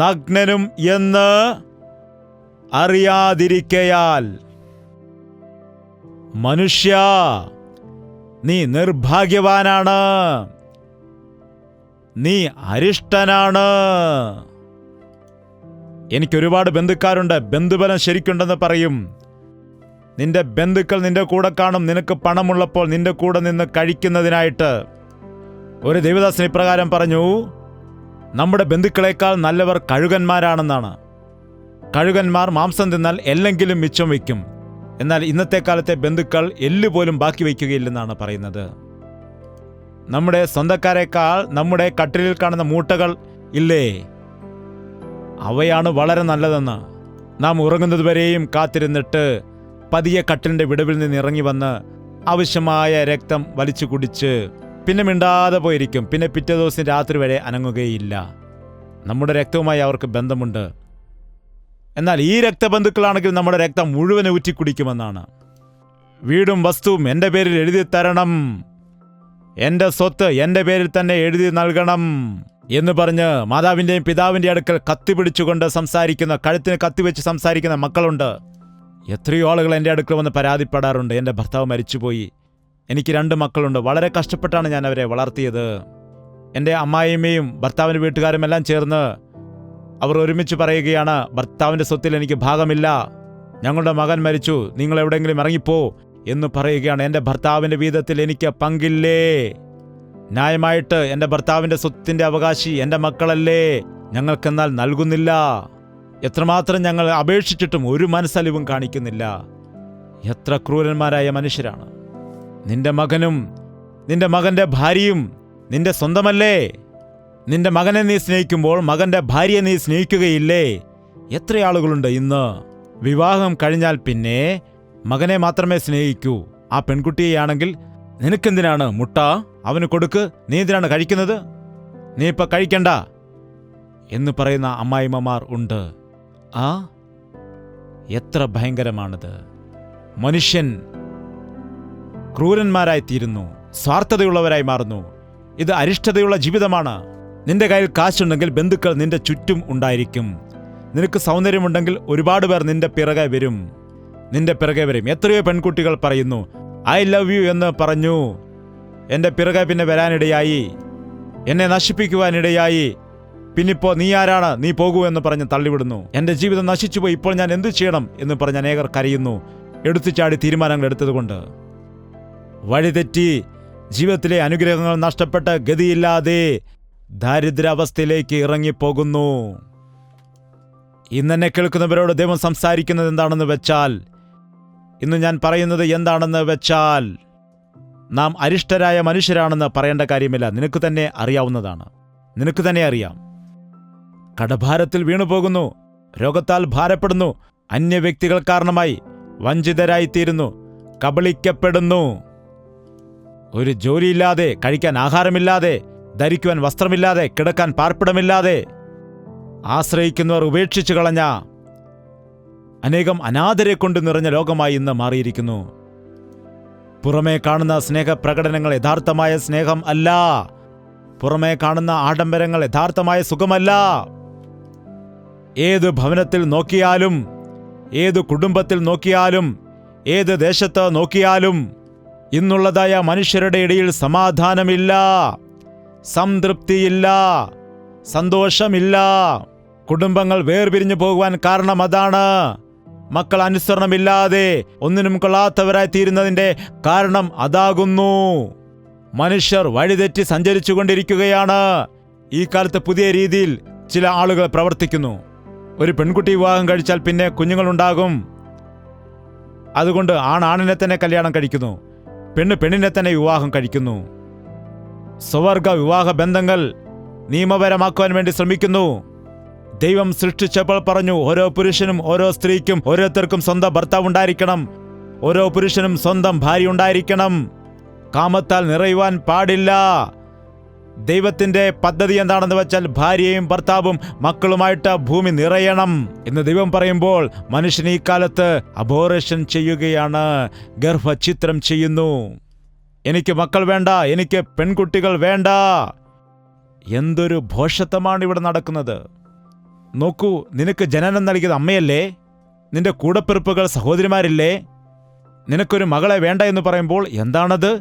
നഗ്നനും എന്ന് അറിയാതിരിക്കയാൽ. മനുഷ്യ, നീ നിർഭാഗ്യവാനാണ്, നീ അരിഷ്ടനാണ്. എനിക്കൊരുപാട് ബന്ധുക്കാരുണ്ട്, ബന്ധുബലം ശരിക്കുണ്ടെന്ന് പറയും. നിന്റെ ബന്ധുക്കൾ നിന്റെ കൂടെ കാണും, നിനക്ക് പണമുള്ളപ്പോൾ നിന്റെ കൂടെ നിന്ന് കഴിക്കുന്നതിനായിട്ട്. ഒരു ദൈവദാസൻ ഇപ്രകാരം പറഞ്ഞു, നമ്മുടെ ബന്ധുക്കളെക്കാൾ നല്ലവർ കഴുകന്മാരാണെന്നാണ്. കഴുകന്മാർ മാംസം തിന്നാൽ എല്ലെങ്കിലും മിച്ചം വയ്ക്കും, എന്നാൽ ഇന്നത്തെ കാലത്തെ ബന്ധുക്കൾ എല്ലുപോലും ബാക്കി വയ്ക്കുകയില്ലെന്നാണ് പറയുന്നത്. നമ്മുടെ സ്വന്തക്കാരെക്കാൾ നമ്മുടെ കട്ടിലിൽ കാണുന്ന മൂട്ടകൾ ഇല്ലേ, അവയാണ് വളരെ നല്ലതെന്ന്. നാം ഉറങ്ങുന്നതുവരെയും കാത്തിരുന്നിട്ട് പതിയെ കട്ടിലിൻ്റെ വിടവിൽ നിന്ന് ഇറങ്ങി വന്ന് ആവശ്യമായ രക്തം വലിച്ചു കുടിച്ച് പിന്നെ മിണ്ടാതെ പോയിരിക്കും. പിന്നെ പിറ്റേ ദിവസം രാത്രി വരെ അനങ്ങുകയില്ല. നമ്മുടെ രക്തവുമായി അവർക്ക് ബന്ധമുണ്ട്. എന്നാൽ ഈ രക്തബന്ധുക്കളാണെങ്കിൽ നമ്മുടെ രക്തം മുഴുവൻ ഊറ്റിക്കുടിക്കുമെന്നാണ്. വീടും വസ്തുവും എൻ്റെ പേരിൽ എഴുതി തരണം, എൻ്റെ സ്വത്ത് എൻ്റെ പേരിൽ തന്നെ എഴുതി നൽകണം എന്ന് പറഞ്ഞ് മാതാവിൻ്റെയും പിതാവിൻ്റെ അടുക്കൽ കത്തിപിടിച്ചുകൊണ്ട് സംസാരിക്കുന്ന, കഴുത്തിന് കത്തിവെച്ച് സംസാരിക്കുന്ന മക്കളുണ്ട്. എത്രയോ ആളുകൾ എൻ്റെ അടുക്കൽ വന്ന് പരാതിപ്പെടാറുണ്ട്, എൻ്റെ ഭർത്താവ് മരിച്ചുപോയി, എനിക്ക് 2 മക്കളുണ്ട്, വളരെ കഷ്ടപ്പെട്ടാണ് ഞാൻ അവരെ വളർത്തിയത്. എൻ്റെ അമ്മായിയമ്മയും ഭർത്താവിൻ്റെ വീട്ടുകാരും എല്ലാം ചേർന്ന് അവർ ഒരുമിച്ച് പറയുകയാണ്, ഭർത്താവിൻ്റെ സ്വത്തിൽ എനിക്ക് ഭാഗമില്ല, ഞങ്ങളുടെ മകൻ മരിച്ചു, നിങ്ങൾ എവിടെയെങ്കിലും ഇറങ്ങിപ്പോ എന്ന് പറയുകയാണ്. എൻ്റെ ഭർത്താവിൻ്റെ വീതത്തിൽ എനിക്ക് പങ്കില്ലേ? ന്യായമായിട്ട് എൻ്റെ ഭർത്താവിൻ്റെ സ്വത്തിൻ്റെ അവകാശി എൻ്റെ മക്കളല്ലേ, ഞങ്ങൾക്കെന്നാൽ നൽകുന്നില്ല. എത്രമാത്രം ഞങ്ങൾ അപേക്ഷിച്ചിട്ടും ഒരു മനസ്സലിവും കാണിക്കുന്നില്ല. എത്ര ക്രൂരന്മാരായ മനുഷ്യരാണ്. നിന്റെ മകനും നിന്റെ മകൻ്റെ ഭാര്യയും നിന്റെ സ്വന്തമല്ലേ? നിന്റെ മകനെ നീ സ്നേഹിക്കുമ്പോൾ മകൻ്റെ ഭാര്യയെ നീ സ്നേഹിക്കുകയില്ലേ? എത്ര ആളുകളുണ്ട് ഇന്ന് വിവാഹം കഴിഞ്ഞാൽ പിന്നെ മകനെ മാത്രമേ സ്നേഹിക്കൂ. ആ പെൺകുട്ടിയെയാണെങ്കിൽ നിനക്കെന്തിനാണ് മുട്ട, അവന് കൊടുക്ക്, നീ എന്തിനാണ് കഴിക്കുന്നത്, നീ ഇപ്പം കഴിക്കണ്ട എന്ന് പറയുന്ന അമ്മായിമ്മമാർ ഉണ്ട്. എത്ര ഭയങ്കരമാണിത്! മനുഷ്യൻ ക്രൂരന്മാരായിത്തീരുന്നു, സ്വാർത്ഥതയുള്ളവരായി മാറുന്നു. ഇത് അരിഷ്ടതയുള്ള ജീവിതമാണ്. നിന്റെ കയ്യിൽ കാശുണ്ടെങ്കിൽ ബന്ധുക്കൾ നിന്റെ ചുറ്റും ഉണ്ടായിരിക്കും. നിനക്ക് സൗന്ദര്യമുണ്ടെങ്കിൽ ഒരുപാട് പേർ നിന്റെ പിറകെ വരും. എത്രയോ പെൺകുട്ടികൾ പറയുന്നു ഐ ലവ് യു എന്ന് പറഞ്ഞു, എൻ്റെ പിറകെ പിന്നെ വരാനിടയായി, എന്നെ നശിപ്പിക്കുവാനിടയായി. പിന്നിപ്പോ നീ ആരാണ്, നീ പോകൂ എന്ന് പറഞ്ഞ് തള്ളിവിടുന്നു. എൻ്റെ ജീവിതം നശിച്ചുപോയി, ഇപ്പോൾ ഞാൻ എന്തു ചെയ്യണം എന്ന് പറഞ്ഞ് അനേകർ കരയുന്നു, എടുത്തുചാടി തീരുമാനങ്ങൾ എടുത്തതുകൊണ്ട്. വഴിതെറ്റി ജീവിതത്തിലെ അനുഗ്രഹങ്ങൾ നഷ്ടപ്പെട്ട് ഗതിയില്ലാതെ ദാരിദ്ര്യാവസ്ഥയിലേക്ക് ഇറങ്ങിപ്പോകുന്നു. ഇന്നെന്നെ കേൾക്കുന്നവരോട് ദൈവം സംസാരിക്കുന്നത് എന്താണെന്ന് വെച്ചാൽ, ഇന്ന് ഞാൻ പറയുന്നത് എന്താണെന്ന് വെച്ചാൽ, നാം അരിഷ്ടരായ മനുഷ്യരാണെന്ന് പറയേണ്ട കാര്യമില്ല. നിനക്ക് തന്നെ അറിയാവുന്നതാണ്. നിനക്ക് തന്നെ അറിയാം. കടഭാരത്തിൽ വീണുപോകുന്നു, രോഗത്താൽ ഭാരപ്പെടുന്നു, അന്യ വ്യക്തികൾ കാരണമായി വഞ്ചിതരായിത്തീരുന്നു, കബളിക്കപ്പെടുന്നു. ഒരു ജോലിയില്ലാതെ, കഴിക്കാൻ ആഹാരമില്ലാതെ, ധരിക്കുവാൻ വസ്ത്രമില്ലാതെ, കിടക്കാൻ പാർപ്പിടമില്ലാതെ ആശ്രയിക്കുന്നവർ ഉപേക്ഷിച്ചു കളഞ്ഞ അനേകം അനാഥരെ കൊണ്ട് നിറഞ്ഞ ലോകമായി ഇന്ന് മാറിയിരിക്കുന്നു. പുറമേ കാണുന്ന സ്നേഹപ്രകടനങ്ങൾ യഥാർത്ഥമായ സ്നേഹം അല്ല. പുറമേ കാണുന്ന ആഡംബരങ്ങൾ യഥാർത്ഥമായ സുഖമല്ല. ഏത് ഭവനത്തിൽ നോക്കിയാലും, ഏത് കുടുംബത്തിൽ നോക്കിയാലും, ഏത് ദേശത്ത് നോക്കിയാലും ഇന്നുള്ളതായ മനുഷ്യരുടെ ഇടയിൽ സമാധാനമില്ല, സംതൃപ്തിയില്ല, സന്തോഷമില്ല. കുടുംബങ്ങൾ വേർപിരിഞ്ഞു പോകുവാൻ കാരണം അതാണ്. മക്കൾ അനുസരണമില്ലാതെ ഒന്നിനും കൊള്ളാത്തവരായി തീരുന്നതിൻ്റെ കാരണം അതാകുന്നു. മനുഷ്യർ വഴിതെറ്റി സഞ്ചരിച്ചു കൊണ്ടിരിക്കുകയാണ്. ഈ കാലത്ത് പുതിയ രീതിയിൽ ചില ആളുകൾ പ്രവർത്തിക്കുന്നു. ഒരു പെൺകുട്ടി വിവാഹം കഴിച്ചാൽ പിന്നെ കുഞ്ഞുങ്ങളുണ്ടാകും. അതുകൊണ്ട് ആണിനെ തന്നെ കല്യാണം കഴിക്കുന്നു, പെണ്ണിനെ തന്നെ വിവാഹം കഴിക്കുന്നു. സ്വവർഗ വിവാഹ ബന്ധങ്ങൾ നിയമപരമാക്കുവാൻ വേണ്ടി ശ്രമിക്കുന്നു. ദൈവം സൃഷ്ടിച്ചപ്പോൾ പറഞ്ഞു, ഓരോ പുരുഷനും ഓരോ സ്ത്രീക്കും ഓരോരുത്തർക്കും സ്വന്തം ഭർത്താവ് ഉണ്ടായിരിക്കണം, ഓരോ പുരുഷനും സ്വന്തം ഭാര്യ ഉണ്ടായിരിക്കണം. കാമത്താൽ നിറയുവാൻ പാടില്ല. ദൈവത്തിന്റെ പദ്ധതി എന്താണെന്ന് വെച്ചാൽ ഭാര്യയും ഭർത്താവും മക്കളുമായിട്ട് ഭൂമി നിറയണം എന്ന് ദൈവം പറയുമ്പോൾ മനുഷ്യൻ ഈ കാലത്ത് അബോർഷൻ ചെയ്യുകയാണ്, ഗർഭഛിദ്രം ചെയ്യുന്നു. എനിക്ക് മക്കൾ വേണ്ട, എനിക്ക് പെൺകുട്ടികൾ വേണ്ട. എന്തൊരു ഭോഷത്വമാണ് ഇവിടെ നടക്കുന്നത്. നോക്കൂ, നിനക്ക് ജനനം നൽകിയത് അമ്മയല്ലേ? നിന്റെ കൂടപ്പിറപ്പുകൾ സഹോദരിമാരില്ലേ? നിനക്കൊരു മകളെ വേണ്ട എന്ന് പറയുമ്പോൾ എന്താണത്?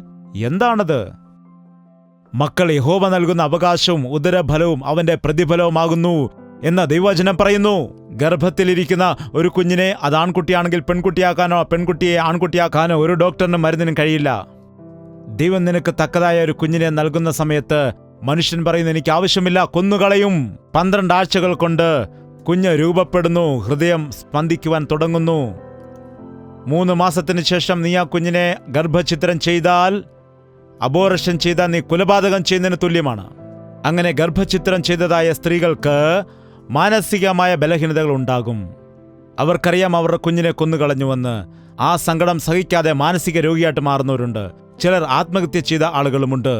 മക്കൾ യഹോവ നൽകുന്ന അവകാശവും ഉദരഫലവും അവന്റെ പ്രതിഫലവുമാകുന്നു എന്ന ദൈവവചനം പറയുന്നു. ഗർഭത്തിലിരിക്കുന്ന ഒരു കുഞ്ഞിനെ അത് ആൺകുട്ടിയാണെങ്കിൽ പെൺകുട്ടിയാക്കാനോ പെൺകുട്ടിയെ ആൺകുട്ടിയാക്കാനോ ഒരു ഡോക്ടറിനും മരുന്നിനും കഴിയില്ല. ദൈവം നിനക്ക് തക്കതായ ഒരു കുഞ്ഞിനെ നൽകുന്ന സമയത്ത് മനുഷ്യൻ പറയുന്നു, എനിക്ക് ആവശ്യമില്ല, കൊന്നുകളയും. 12 ആഴ്ചകൾ കൊണ്ട് കുഞ്ഞ് രൂപപ്പെടുന്നു, ഹൃദയം സ്പന്ദിക്കുവാൻ തുടങ്ങുന്നു. 3 മാസത്തിന് ശേഷം നീ ആ കുഞ്ഞിനെ ഗർഭഛിദ്രം ചെയ്താൽ, അബോർഷൻ ചെയ്താൽ നീ കൊലപാതകം ചെയ്യുന്നതിന് തുല്യമാണ്. അങ്ങനെ ഗർഭഛിദ്രം ചെയ്തതായ സ്ത്രീകൾക്ക് മാനസികമായ ബലഹീനതകൾ ഉണ്ടാകും. അവർക്കറിയാം അവരുടെ കുഞ്ഞിനെ കൊന്നുകളഞ്ഞുവെന്ന്. ആ സങ്കടം സഹിക്കാതെ മാനസിക രോഗിയായിട്ട് മാറുന്നവരുണ്ട്. ചിലർ ആത്മഹത്യ ചെയ്ത ആളുകളുമുണ്ട്.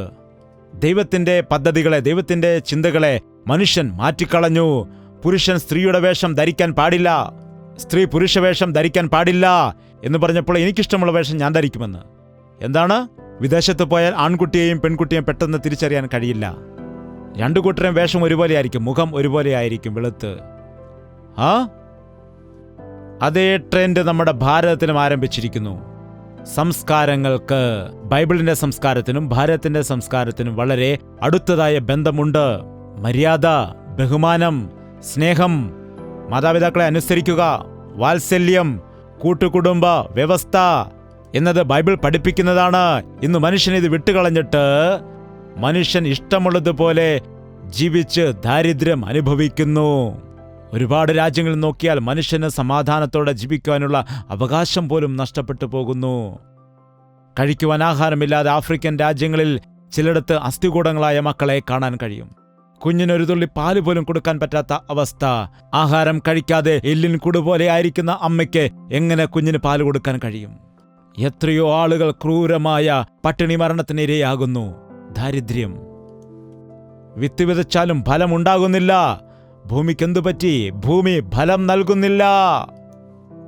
ദൈവത്തിന്റെ പദ്ധതികളെ, ദൈവത്തിന്റെ ചിന്തകളെ മനുഷ്യൻ മാറ്റിക്കളഞ്ഞു. പുരുഷൻ സ്ത്രീയുടെ വേഷം ധരിക്കാൻ പാടില്ല, സ്ത്രീ പുരുഷ വേഷം ധരിക്കാൻ പാടില്ല എന്ന് പറഞ്ഞപ്പോൾ എനിക്കിഷ്ടമുള്ള വേഷം ഞാൻ ധരിക്കുമെന്ന്. എന്താണ്? വിദേശത്ത് പോയാൽ ആൺകുട്ടിയെയും പെൺകുട്ടിയെയും പെട്ടെന്ന് തിരിച്ചറിയാൻ കഴിയില്ല. രണ്ടു കൂട്ടരും വേഷം ഒരുപോലെ ആയിരിക്കും, മുഖം ഒരുപോലെ ആയിരിക്കും, വെളുത്ത്. അതേ ട്രെൻഡ് നമ്മുടെ ഭാരതത്തിലും ആരംഭിച്ചിരിക്കുന്നു. സംസ്കാരങ്ങൾക്ക്, ബൈബിളിന്റെ സംസ്കാരത്തിനും ഭാരതത്തിന്റെ സംസ്കാരത്തിനും വളരെ അടുത്തതായ ബന്ധമുണ്ട്. മര്യാദ, ബഹുമാനം, സ്നേഹം, മാതാപിതാക്കളെ അനുസരിക്കുക, വാത്സല്യം, കൂട്ടുകുടുംബ വ്യവസ്ഥ എന്നത് ബൈബിൾ പഠിപ്പിക്കുന്നതാണ്. ഇന്ന് മനുഷ്യൻ ഇത് വിട്ടുകളഞ്ഞിട്ട് മനുഷ്യൻ ഇഷ്ടമുള്ളതുപോലെ ജീവിച്ച് ദാരിദ്ര്യം അനുഭവിക്കുന്നു. ഒരുപാട് രാജ്യങ്ങളിൽ നോക്കിയാൽ മനുഷ്യന് സമാധാനത്തോടെ ജീവിക്കുവാനുള്ള അവകാശം പോലും നഷ്ടപ്പെട്ടു പോകുന്നു. കഴിക്കുവാൻ ആഹാരമില്ലാതെ ആഫ്രിക്കൻ രാജ്യങ്ങളിൽ ചിലയിടത്ത് അസ്ഥികൂടങ്ങളായ മക്കളെ കാണാൻ കഴിയും. കുഞ്ഞിനൊരു തുള്ളി പാല് പോലും കൊടുക്കാൻ പറ്റാത്ത അവസ്ഥ. ആഹാരം കഴിക്കാതെ എല്ലിൻ കൂടു പോലെ ആയിരിക്കുന്ന അമ്മയ്ക്ക് എങ്ങനെ കുഞ്ഞിന് പാല് കൊടുക്കാൻ കഴിയും? എത്രയോ ആളുകൾ ക്രൂരമായ പട്ടിണി മരണത്തിന് ഇരയാകുന്നു. ദാരിദ്ര്യം. വിത്ത് വിതച്ചാലും ഫലമുണ്ടാകുന്നില്ല. ഭൂമിക്കെന്തു പറ്റി? ഭൂമി ഫലം നൽകുന്നില്ല.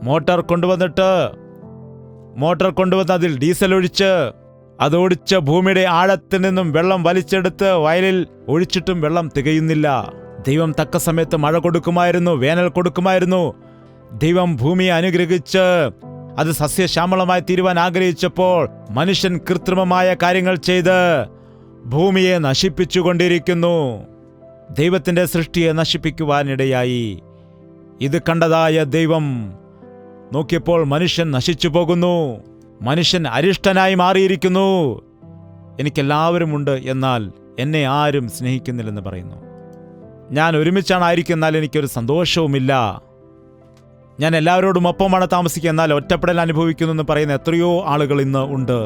മോട്ടോർ കൊണ്ടുവന്ന് അതിൽ ഡീസൽ ഒഴിച്ച് അതോടിച്ച് ഭൂമിയുടെ ആഴത്തിൽ നിന്നും വെള്ളം വലിച്ചെടുത്ത് വയലിൽ ഒഴിച്ചിട്ടും വെള്ളം തികയുന്നില്ല. ദൈവം തക്ക സമയത്ത് മഴ കൊടുക്കുമായിരുന്നു, വേനൽ കൊടുക്കുമായിരുന്നു. ദൈവം ഭൂമിയെ അനുഗ്രഹിച്ച് അത് സസ്യശ്യാമളമായി തീരുവാൻ ആഗ്രഹിച്ചപ്പോൾ മനുഷ്യൻ കൃത്രിമമായ കാര്യങ്ങൾ ചെയ്ത് ഭൂമിയെ നശിപ്പിച്ചുകൊണ്ടിരിക്കുന്നു. ദൈവത്തിന്റെ സൃഷ്ടിയെ നശിപ്പിക്കുവാനിടയായി. ഇത് കണ്ടതായ ദൈവം നോക്കിയപ്പോൾ മനുഷ്യൻ നശിച്ചു പോകുന്നു. മനുഷ്യൻ അരിഷ്ടനായി മാറിയിരിക്കുന്നു. എനിക്കെല്ലാവരുമുണ്ട്, എന്നാൽ എന്നെ ആരും സ്നേഹിക്കുന്നില്ലെന്ന് പറയുന്നു. ഞാൻ ഒരുമിച്ചാണ് ആയിരിക്കുന്നാൽ എനിക്കൊരു സന്തോഷവുമില്ല. ഞാൻ എല്ലാവരോടും ഒപ്പമാണ് താമസിക്കുക, എന്നാൽ ഒറ്റപ്പെടൽ അനുഭവിക്കുന്നു എന്ന് പറയുന്ന എത്രയോ ആളുകൾ ഇന്ന് ഉണ്ട്.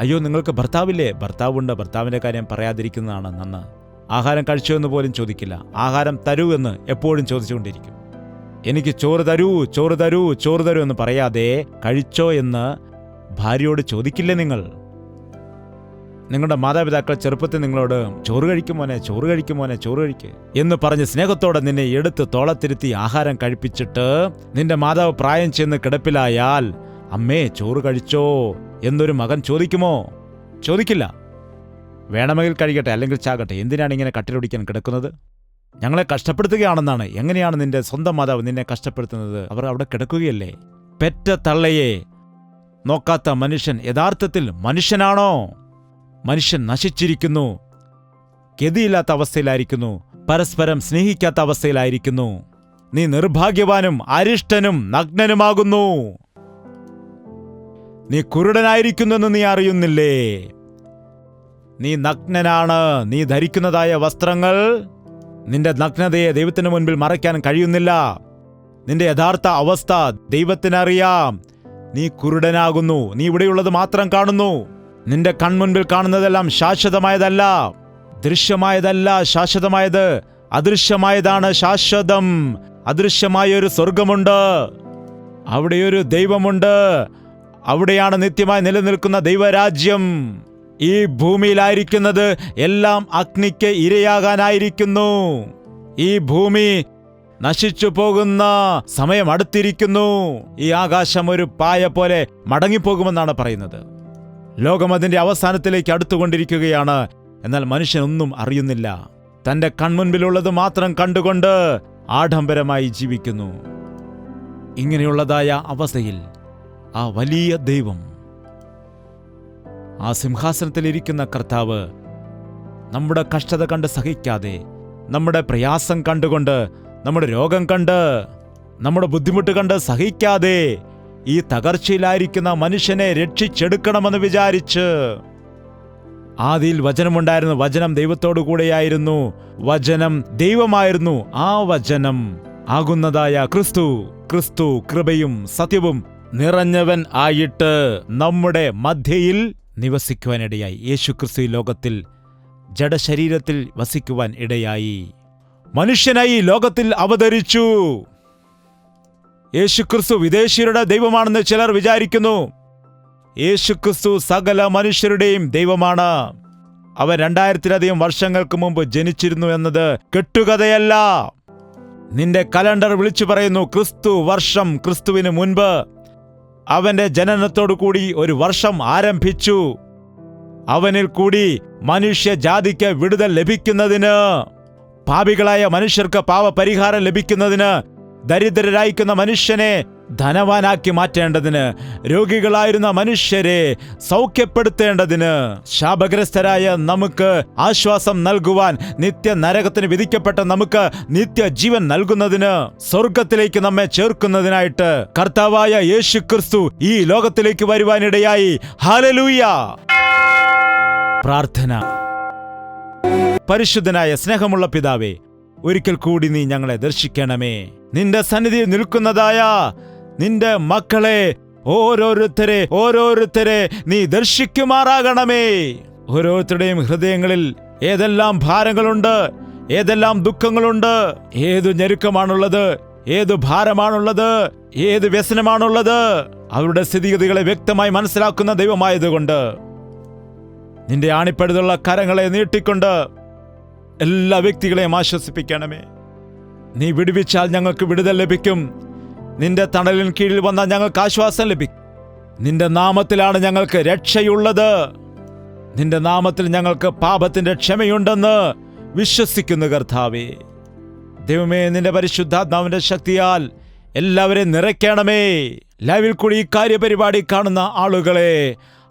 അയ്യോ, നിങ്ങൾക്ക് ഭർത്താവില്ലേ? ഭർത്താവുണ്ട്. ഭർത്താവിൻ്റെ കാര്യം പറയാതിരിക്കുന്നതാണ് നന്ന്. ആഹാരം കഴിച്ചോ എന്ന് പോലും ചോദിക്കില്ല. ആഹാരം തരൂ എന്ന് എപ്പോഴും ചോദിച്ചുകൊണ്ടിരിക്കും. എനിക്ക് ചോറ് തരൂ, ചോറ് തരൂ, ചോറ് തരൂ എന്ന് പറയാതെ കഴിച്ചോ എന്ന് ഭാര്യയോട് ചോദിക്കില്ലേ നിങ്ങൾ? നിങ്ങളുടെ മാതാപിതാക്കൾ ചെറുപ്പത്തിൽ നിങ്ങളോട് ചോറ് കഴിക്കുമോനെ, ചോറ് കഴിക്കുമോനെ, ചോറ് കഴിക്ക് എന്ന് പറഞ്ഞ് സ്നേഹത്തോടെ നിന്നെ എടുത്ത് തോളത്തിരുത്തി ആഹാരം കഴിപ്പിച്ചിട്ട് നിന്റെ മാതാവ് പ്രായം ചെന്ന് കിടപ്പിലായാൽ അമ്മേ ചോറ് കഴിച്ചോ എന്നൊരു മകൻ ചോദിക്കുമോ? ചോദിക്കില്ല. വേണമെങ്കിൽ കഴിക്കട്ടെ, അല്ലെങ്കിൽ ചാകട്ടെ, എന്തിനാണ് ഇങ്ങനെ കട്ടിലൊടിക്കാൻ കിടക്കുന്നത്? ഞങ്ങളെ കഷ്ടപ്പെടുത്തുകയാണെന്നാണ്. എങ്ങനെയാണ് നിന്റെ സ്വന്തം മാതാവ് നിന്നെ കഷ്ടപ്പെടുത്തുന്നത്? അവർ അവിടെ കിടക്കുകയല്ലേ? പെറ്റ തള്ളയെ നോക്കാത്ത മനുഷ്യൻ യഥാർത്ഥത്തിൽ മനുഷ്യനാണോ? മനുഷ്യൻ നശിച്ചിരിക്കുന്നു, ഗതിയില്ലാത്ത അവസ്ഥയിലായിരിക്കുന്നു, പരസ്പരം സ്നേഹിക്കാത്ത അവസ്ഥയിലായിരിക്കുന്നു. നീ നിർഭാഗ്യവാനും അരിഷ്ടനും നഗ്നനുമാകുന്നു. നീ കുരുടനായിരിക്കുന്നെന്ന് നീ അറിയുന്നില്ലേ? നീ നഗ്നനാണ്. നീ ധരിക്കുന്നതായ വസ്ത്രങ്ങൾ നിന്റെ നഗ്നതയെ ദൈവത്തിന് മുൻപിൽ മറയ്ക്കാൻ കഴിയുന്നില്ല. നിന്റെ യഥാർത്ഥ അവസ്ഥ ദൈവത്തിനറിയാം. നീ കുരുടനാകുന്നു. നീ ഇവിടെയുള്ളത് മാത്രം കാണുന്നു. നിന്റെ കൺമുൻപിൽ കാണുന്നതെല്ലാം ശാശ്വതമായതല്ല, ദൃശ്യമായതല്ല ശാശ്വതമായത്. അദൃശ്യമായതാണ് ശാശ്വതം. അദൃശ്യമായൊരു സ്വർഗമുണ്ട്, അവിടെയൊരു ദൈവമുണ്ട്. അവിടെയാണ് നിത്യമായി നിലനിൽക്കുന്ന ദൈവരാജ്യം. ഈ ഭൂമിയിലായിരിക്കുന്നത് എല്ലാം അഗ്നിക്ക് ഇരയാകാനായിരിക്കുന്നു. ഈ ഭൂമി നശിച്ചു പോകുന്ന സമയം അടുത്തിരിക്കുന്നു. ഈ ആകാശം ഒരു പായ പോലെ മടങ്ങിപ്പോകുമെന്നാണ് പറയുന്നത്. ലോകം അതിന്റെ അവസാനത്തിലേക്ക് അടുത്തുകൊണ്ടിരിക്കുകയാണ്. എന്നാൽ മനുഷ്യനൊന്നും അറിയുന്നില്ല. തന്റെ കൺമുൻപിലുള്ളത് മാത്രം കണ്ടുകൊണ്ട് ആഡംബരമായി ജീവിക്കുന്നു. ഇങ്ങനെയുള്ളതായ അവസ്ഥയിൽ ആ വലിയ ദൈവം, ആ സിംഹാസനത്തിലിരിക്കുന്ന കർത്താവ്, നമ്മുടെ കഷ്ടത കണ്ട് സഹിക്കാതെ, നമ്മുടെ പ്രയാസം കണ്ടുകൊണ്ട്, നമ്മുടെ രോഗം കണ്ട്, നമ്മുടെ ബുദ്ധിമുട്ട് കണ്ട് സഹിക്കാതെ ഈ തകർച്ചയിലായിരിക്കുന്ന മനുഷ്യനെ രക്ഷിച്ചെടുക്കണമെന്ന് വിചാരിച്ച്, ആദിയിൽ വചനമുണ്ടായിരുന്നു, വചനം ദൈവത്തോടു കൂടെയായിരുന്നു, വചനം ദൈവമായിരുന്നു, ആ വചനം ആകുന്നതായ ക്രിസ്തു കൃപയും സത്യവും നിറഞ്ഞവൻ ആയിട്ട് നമ്മുടെ മധ്യയിൽ നിവസിക്കുവാനിടയായി. യേശുക്രിസ്തു ലോകത്തിൽ ജഡശരീരത്തിൽ വസിക്കുവാൻ ഇടയായി. മനുഷ്യനായി ലോകത്തിൽ അവതരിച്ചു. യേശുക്രിസ്തു വിദേശീയരുടെ ദൈവമാണെന്ന് ചിലർ വിചാരിക്കുന്നു. യേശുക്രിസ്തു സകല മനുഷ്യരുടെയും ദൈവമാണ്. അവൻ 2000-ലധികം വർഷങ്ങൾക്ക് മുമ്പ് ജനിച്ചിരുന്നു എന്നത് കെട്ടുകഥയല്ല. നിന്റെ കലണ്ടർ വിളിച്ചു പറയുന്നു ക്രിസ്തു വർഷം. ക്രിസ്തുവിന് മുൻപ് അവന്റെ ജനനത്തോടു കൂടി ഒരു വർഷം ആരംഭിച്ചു. അവനിൽ കൂടി മനുഷ്യജാതിക്ക് വിടുതൽ ലഭിക്കുന്നതിന്, പാപികളായ മനുഷ്യർക്ക് പാപപരിഹാരം ലഭിക്കുന്നതിന്, ദരിദ്രരായിരിക്കുന്ന മനുഷ്യനെ ധനവാനാക്കി മാറ്റേണ്ടതിന്, രോഗികളായിരുന്ന മനുഷ്യരെ സൗഖ്യപ്പെടുത്തേണ്ടതിന്, ശാപഗ്രസ്തരായ നമുക്ക് ആശ്വാസം നൽകുവാൻ, നിത്യ നരകത്തിന് വിധിക്കപ്പെട്ട നമുക്ക് നിത്യജീവൻ നൽകുന്നതിന്, സ്വർഗത്തിലേക്ക് നമ്മെ ചേർക്കുന്നതിനായിട്ട് കർത്താവായ യേശുക്രിസ്തു ഈ ലോകത്തിലേക്ക് വരുവാനിടയായി. ഹല്ലേലൂയ. പ്രാർത്ഥന. പരിശുദ്ധനായ സ്നേഹമുള്ള പിതാവേ, ഒരിക്കൽ കൂടി നീ ഞങ്ങളെ ദർശിക്കണമേ. നിന്റെ സന്നിധിയിൽ നിൽക്കുന്നതായ നിന്റെ മക്കളെ ഓരോരുത്തരെ നീ ദർശിക്കുമാറാകണമേ. ഓരോരുത്തരുടെയും ഹൃദയങ്ങളിൽ ഏതെല്ലാം ഭാരങ്ങളുണ്ട്, ഏതെല്ലാം ദുഃഖങ്ങളുണ്ട്, ഏതു ഞെരുക്കമാണുള്ളത്, ഏതു ഭാരമാണുള്ളത്, ഏത് വ്യസനമാണുള്ളത്, അവരുടെ സ്ഥിതിഗതികളെ വ്യക്തമായി മനസ്സിലാക്കുന്ന ദൈവമായതുകൊണ്ട് നിന്റെ ആണിപ്പഴുതുള്ള കരങ്ങളെ നീട്ടിക്കൊണ്ട് എല്ലാ വ്യക്തികളെയും ആശ്വസിപ്പിക്കണമേ. നീ വിടുവിച്ചാൽ ഞങ്ങൾക്ക് വിടുതൽ ലഭിക്കും. നിന്റെ തണലിന് കീഴിൽ വന്നാൽ ഞങ്ങൾക്ക് ആശ്വാസം ലഭിക്കും. നിന്റെ നാമത്തിലാണ് ഞങ്ങൾക്ക് രക്ഷയുള്ളത്. നിന്റെ നാമത്തിൽ ഞങ്ങൾക്ക് പാപത്തിന്റെ ക്ഷമയുണ്ടെന്ന് വിശ്വസിക്കുന്നു കർത്താവേ. ദൈവമേ, നിന്റെ പരിശുദ്ധാത്മാവിന്റെ ശക്തിയാൽ എല്ലാവരെയും നിറയ്ക്കണമേ. ലൈവിൽ കൂടി ഈ കാര്യപരിപാടി കാണുന്ന ആളുകളെ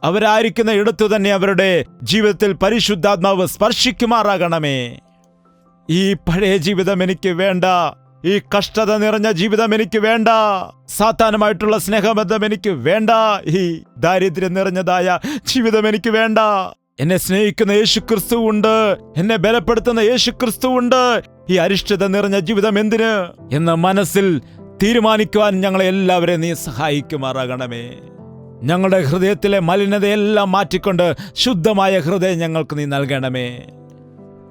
അവരായിരിക്കുന്ന ഇടത്തു തന്നെ അവരുടെ ജീവിതത്തിൽ പരിശുദ്ധാത്മാവ് സ്പർശിക്കുമാറാകണമേ. ഈ പഴയ ജീവിതം എനിക്ക് വേണ്ട. ഈ കഷ്ടത നിറഞ്ഞ ജീവിതം എനിക്ക് വേണ്ട. സാത്താനുമായിട്ടുള്ള സ്നേഹബന്ധം എനിക്ക് വേണ്ട. ഈ ദാരിദ്ര്യം നിറഞ്ഞതായ ജീവിതം എനിക്ക് വേണ്ട. എന്നെ സ്നേഹിക്കുന്ന യേശുക്രിസ്തു ഉണ്ട്, എന്നെ ബലപ്പെടുത്തുന്ന യേശുക്രിസ്തു ഉണ്ട്. ഈ അരിഷ്ടത നിറഞ്ഞ ജീവിതം എന്തിന് എന്ന മനസ്സിൽ തീരുമാനിക്കുവാൻ ഞങ്ങളെ എല്ലാവരെയും നീ സഹായിക്കുമാറാകണമേ. ഞങ്ങളുടെ ഹൃദയത്തിലെ മലിനതയെല്ലാം മാറ്റിക്കൊണ്ട് ശുദ്ധമായ ഹൃദയം ഞങ്ങൾക്ക് നീ നൽകണമേ.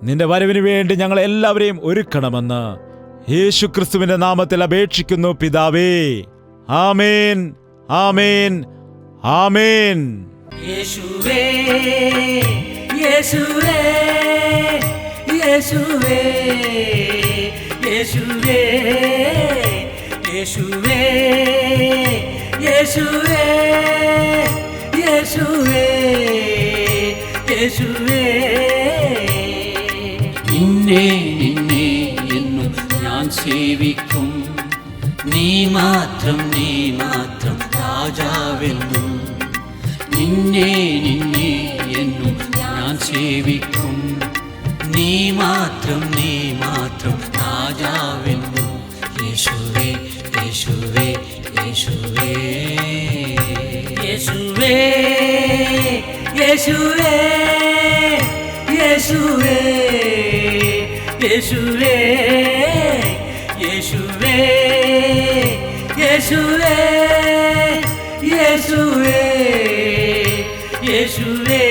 നിന്റെ വരവിന് വേണ്ടി ഞങ്ങളെ എല്ലാവരെയും ഒരുക്കണമെന്ന് യേശുക്രിസ്തുവിന്റെ നാമത്തിൽ അപേക്ഷിക്കുന്നു പിതാവേ. ആമേൻ, ആമേൻ, ആമേൻ. യേശുവേ, യേശുവേ, യേശുവേ, യേശുവേ, യേശുവേ, യേശുവേ, യേശുവേ, യേശുവേ. നിന്നെ നിന്നെ എന്നും ഞാൻ സേവിക്കും. നീ മാത്രം രാജാവെന്നും നിന്നെ നിന്നെ എന്നും ഞാൻ സേവിക്കും. നീ മാത്രം രാജാവെന്നു. യേശുവേ യേശുവേ യേശുവേ യേശുവേ യേശുവേ യേശുവേ യേശുവേ യേശുവേ യേശുവേ യേശുവേ യേശുവേ